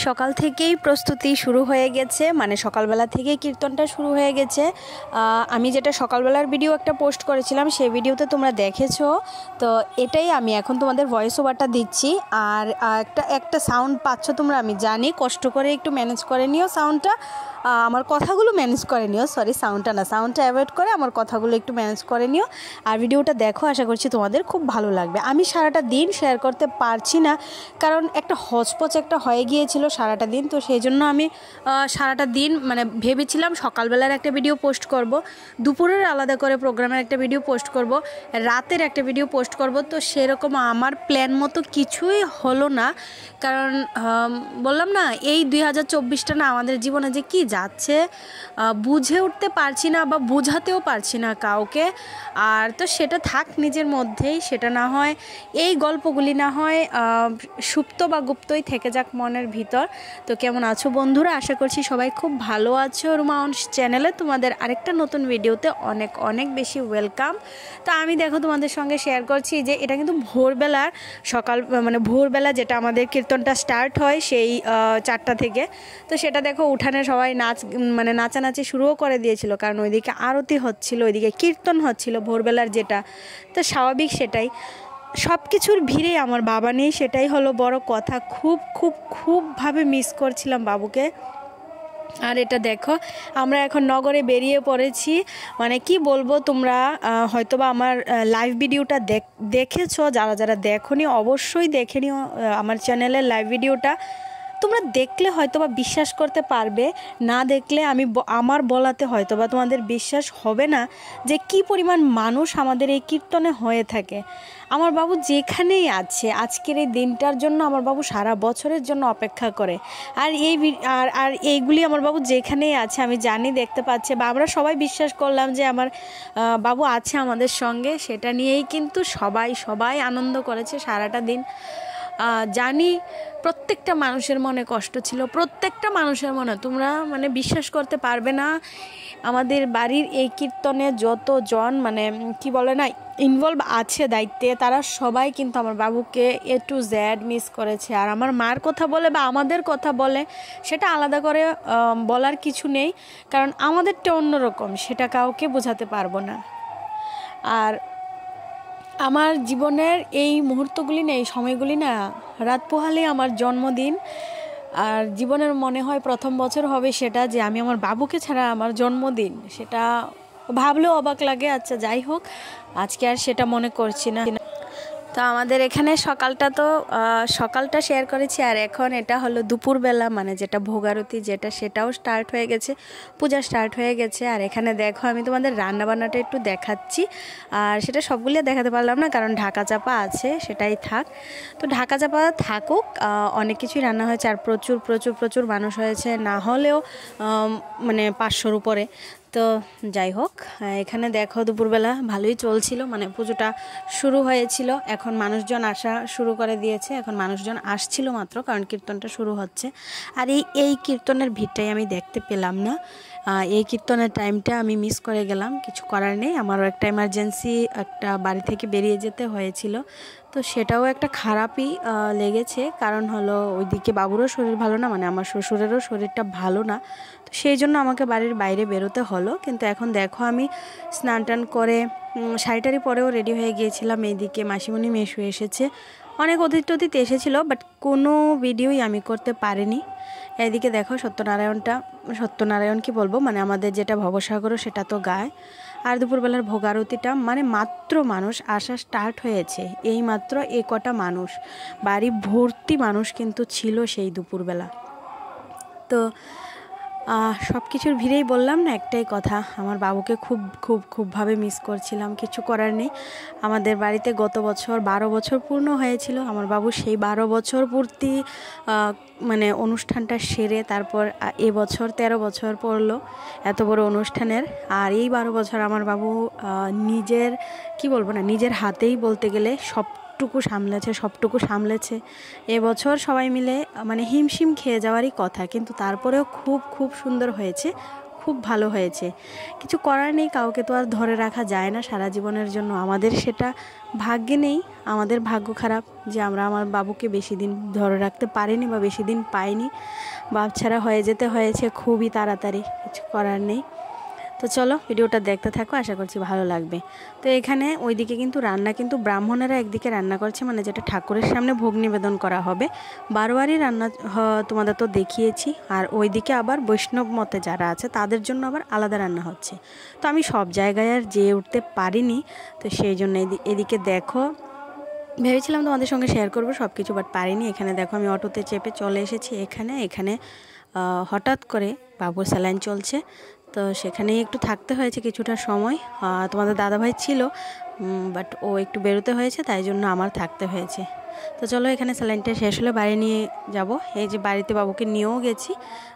সকাল থেকেই প্রস্তুতি শুরু হয়ে গেছে, মানে সকালবেলা থেকেই কীর্তনটা শুরু হয়ে গেছে। আমি যেটা সকালবেলার ভিডিও একটা পোস্ট করেছিলাম সেই ভিডিওতে তোমরা দেখেছো, তো এটাই আমি এখন তোমাদের ভয়েস ওভারটা দিচ্ছি। আর একটা সাউন্ড পাচ্ছ তোমরা, আমি জানি, কষ্ট করে একটু ম্যানেজ করে নিও সাউন্ডটা, আমার কথাগুলো ম্যানেজ করে নিও, সরি সাউন্ডটা না, সাউন্ডটা অ্যাভয়েড করে আমার কথাগুলো একটু ম্যানেজ করে নিও। আর ভিডিওটা দেখো, আশা করছি তোমাদের খুব ভালো লাগবে। আমি সারাটা দিন শেয়ার করতে পারছি না, কারণ একটা হচপচ একটা হয়ে গিয়েছিল সারাটা দিন, তো সেই জন্য আমি সারাটা দিন মানে ভেবেছিলাম সকালবেলার একটা ভিডিও পোস্ট করব, দুপুরের আলাদা করে প্রোগ্রামের একটা ভিডিও পোস্ট করব, রাতের একটা ভিডিও পোস্ট করব, তো সেরকম আমার প্ল্যান মতো কিছুই হলো না। কারণ বললাম না, এই 2024টা না আমাদের জীবনে যে কি যাচ্ছে বুঝে উঠতে পারছি না বা বোঝাতেও পারছি না কাউকে। আর তো সেটা থাক নিজের মধ্যেই, সেটা না হয় এই গল্পগুলি না হয় সুপ্ত বা গুপ্তই থেকে যাক মনের ভিতর। তো কেমন আছো বন্ধুরা? আশা করছি সবাই খুব ভালো আছো। রুমা অন চ্যানেলে তোমাদের আরেকটা নতুন ভিডিওতে অনেক অনেক বেশি ওয়েলকাম। তো আমি দেখো তোমাদের সঙ্গে শেয়ার করছি যে এটা কিন্তু ভোরবেলার সকাল, মানে ভোরবেলা যেটা আমাদের কীর্তনটা স্টার্ট হয় সেই 4টা থেকে। তো সেটা দেখো উঠানে সবাই নাচানাচি শুরুও করে দিয়েছিল, কারণ ওইদিকে আরতি হচ্ছিল, ওইদিকে কীর্তন হচ্ছিল ভোরবেলার যেটা, তো স্বাভাবিক সেটাই। সব কিছুর ভিড়ে আমার বাবা নেই, সেটাই হলো বড় কথা। খুবভাবে মিস করছিলাম বাবুকে। আর এটা দেখো আমরা এখন নগরে বেরিয়ে পড়েছি, মানে কি বলবো, তোমরা হয়তোবা আমার লাইভ ভিডিওটা দেখেছো, যারা দেখোনি অবশ্যই দেখে নিও আমার চ্যানেলের লাইভ ভিডিওটা। তোমরা দেখলে হয়তোবা বিশ্বাস করতে পারবে, না দেখলে আমার বলাতে হয়তোবা তোমাদের বিশ্বাস হবে না যে কি পরিমাণ মানুষ আমাদের এই কীর্তনে হয়ে থাকে। আমার বাবু যেখানেই আছে আজকের এই দিনটার জন্য আমার বাবু সারা বছরের জন্য অপেক্ষা করে। আর এইগুলি আমার বাবু যেখানেই আছে আমি জানি, দেখতে পাচ্ছে, বা আমরা সবাই বিশ্বাস করলাম যে আমার বাবু আছে আমাদের সঙ্গে, সেটা নিয়েই কিন্তু সবাই আনন্দ করেছে সারাটা দিন। জানি প্রত্যেকটা মানুষের মনে কষ্ট ছিল, প্রত্যেকটা মানুষের মনে, তোমরা মানে বিশ্বাস করতে পারবে না, আমাদের বাড়ির এই কীর্তনে যতজন মানে কি বলে না ইনভলভ আছে দায়িত্বে, তারা সবাই কিন্তু আমার বাবুকে A to Z মিস করেছে। আর আমার মার কথা বলে বা আমাদের কথা বলে, সেটা আলাদা করে বলার কিছু নেই, কারণ আমাদেরটা অন্যরকম, সেটা কাউকে বোঝাতে পারবো না। আর আমার জীবনের এই মুহূর্তগুলি না, এই সময়গুলি না, রাত পোহালে আমার জন্মদিন। আর জীবনের মনে হয় প্রথম বছর হবে সেটা, যে আমি আমার বাবুকে ছাড়া আমার জন্মদিন, সেটা ভাবলেও অবাক লাগে। আচ্ছা যাই হোক, আজকে আর সেটা মনে করছি না। তো আমাদের এখানে সকালটা শেয়ার করেছি, আর এখন এটা হলো দুপুরবেলা, মানে যেটা ভোগারতি যেটা, সেটাও স্টার্ট হয়ে গেছে, পূজা স্টার্ট হয়ে গেছে। আর এখানে দেখো আমি তোমাদের রান্নাবান্নাটা একটু দেখাচ্ছি, আর সেটা সবগুলো দেখাতে পারলাম না কারণ ঢাকা চাপা আছে, সেটাই থাক। তো ঢাকা চাপা থাকুক, অনেক কিছুই রান্না হয়েছে, আর প্রচুর মানুষ হয়েছে, না হলেও মানে 500-র উপরে। তো যাই হোক, এখানে দেখো দুপুরবেলা ভালোই চলছিল, মানে পুজোটা শুরু হয়েছিল, এখন মানুষজন আসা শুরু করে দিয়েছে, এখন মানুষজন আসছিল মাত্র, কারণ কীর্তনটা শুরু হচ্ছে। আর এই কীর্তনের ভিড়টাই আমি দেখতে পেলাম না, এই কীর্তনের টাইমটা আমি মিস করে গেলাম, কিছু করার নেই, আমারও একটা এমার্জেন্সি একটা বাড়ি থেকে বেরিয়ে যেতে হয়েছিল, তো সেটাও একটা খারাপই লেগেছে। কারণ হলো ওইদিকে বাবুরও শরীর ভালো না, মানে আমার শ্বশুরেরও শরীরটা ভালো না, তো সেই জন্য আমাকে বাড়ির বাইরে বেরোতে হলো। কিন্তু এখন দেখো আমি স্নান টান করে শাড়িটারি পরেও রেডি হয়ে গিয়েছিলাম। এইদিকে মাসিমণি মেশু এসেছে, অনেক অতিথি এসেছিলো, বাট কোনো ভিডিওই আমি করতে পারিনি। এইদিকে দেখো সত্যনারায়ণ কি বলবো, মানে আমাদের যেটা ভবসাগর সেটা তো গায়। আর দুপুরবেলার ভোগারতিটা মানে মাত্র মানুষ আসা স্টার্ট হয়েছে, এই মাত্র কটা মানুষ, বাড়ি ভর্তি মানুষ কিন্তু ছিল সেই দুপুরবেলা। তো সব কিছুর ভিড়েই বললাম না একটাই কথা, আমার বাবুকে খুবভাবে মিস করছিলাম। কিছু করার নেই, আমাদের বাড়িতে গত বছর 12 বছর পূর্ণ হয়েছিল, আমার বাবু সেই 12 বছর পূর্তি মানে অনুষ্ঠানটা সেরে তারপর এবছর 13 বছর পড়লো এত বড় অনুষ্ঠানের। আর এই 12 বছর আমার বাবু নিজের কি বলবো না, নিজের হাতেই বলতে গেলে সবটুকু সামলেছে। এবছর সবাই মিলে মানে হিমশিম খেয়ে যাওয়ারই কথা, কিন্তু তারপরেও খুব সুন্দর হয়েছে, খুব ভালো হয়েছে। কিছু করার নেই, কাউকে তো আর ধরে রাখা যায় না সারা জীবনের জন্য, আমাদের সেটা ভাগ্যে নেই, আমাদের ভাগ্য খারাপ যে আমরা আমার বাবুকে বেশি দিন ধরে রাখতে পারিনি বা বেশি দিন পাইনি, বাচ্চারা হয়ে যেতে হয়েছে খুবই তাড়াতাড়ি, কিছু করার নেই। তো চলো ভিডিওটা দেখতে থাকো, আশা করছি ভালো লাগবে। তো এখানে ওইদিকে কিন্তু রান্না, কিন্তু ব্রাহ্মণেরা একদিকে রান্না করছে, মানে যেটা ঠাকুরের সামনে ভোগ নিবেদন করা হবে, বারোয়ারি রান্না তোমাদের তো দেখিয়েছি। আর ওইদিকে আবার বৈষ্ণব মতে যারা আছে তাদের জন্য আবার আলাদা রান্না হচ্ছে। তো আমি সব জায়গায় আর যেয়ে উঠতে পারিনি, তো সেই জন্য এদিকে দেখো ভেবেছিলাম তোমাদের সঙ্গে শেয়ার করবো সব কিছু, বাট পারিনি। এখানে দেখো আমি অটোতে চেপে চলে এসেছি এখানে হঠাৎ করে বাবুর স্যালাইন চলছে, তো সেখানেই একটু থাকতে হয়েছে কিছুটা সময়। তোমাদের দাদাভাই ছিল, বাট ও একটু বেরোতে হয়েছে, তাই জন্য আমার থাকতে হয়েছে। তো চলো এখানে স্যালাইনটা শেষ হলে বাড়ি নিয়ে যাব। এই যে বাড়িতে বাবুকে নিয়েও গেছি,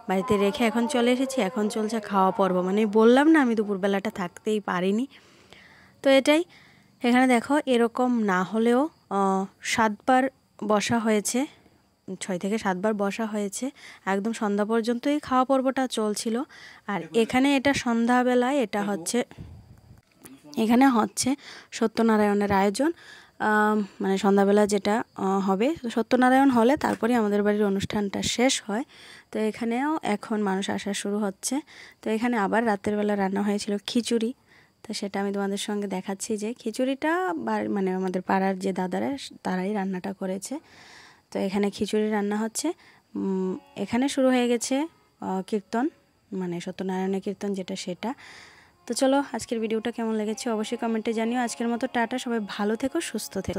বাড়িতে রেখে এখন চলে এসেছি। এখন চলছে খাওয়া পর্ব, মানে বললাম না আমি দুপুরবেলাটা থাকতেই পারিনি। তো এটাই, এখানে দেখো এরকম না হলেও 7 বার বসা হয়েছে, 6 থেকে 7 বার বসা হয়েছে, একদম সন্ধ্যা পর্যন্ত এই খাওয়া পর্বটা চলছিল। আর এখানে এটা সন্ধ্যাবেলায় এটা হচ্ছে, এখানে হচ্ছে সত্যনারায়ণের আয়োজন, মানে সন্ধ্যাবেলা যেটা হবে সত্যনারায়ণ হলে তারপরে আমাদের বাড়ির অনুষ্ঠানটা শেষ হয়। তো এখানেও এখন মানুষ আসা শুরু হচ্ছে। তো এখানে আবার রাতের বেলা রান্না হয়েছিল খিচুড়ি, তো সেটা আমি তোমাদের সঙ্গে দেখাচ্ছি যে খিচুড়িটা মানে আমাদের পাড়ার যে দাদারা তারাই রান্নাটা করেছে। তো এখানে খিচুড়ি রান্না হচ্ছে। এখানে শুরু হয়ে গেছে কীর্তন, মানে সত্যনারায়ণের কীর্তন যেটা সেটা। তো চলো আজকের ভিডিওটা কেমন লেগেছে অবশ্যই কমেন্টে জানিও। আজকের মতো টাটা, সবাই ভালো থেকো, সুস্থ থেকো।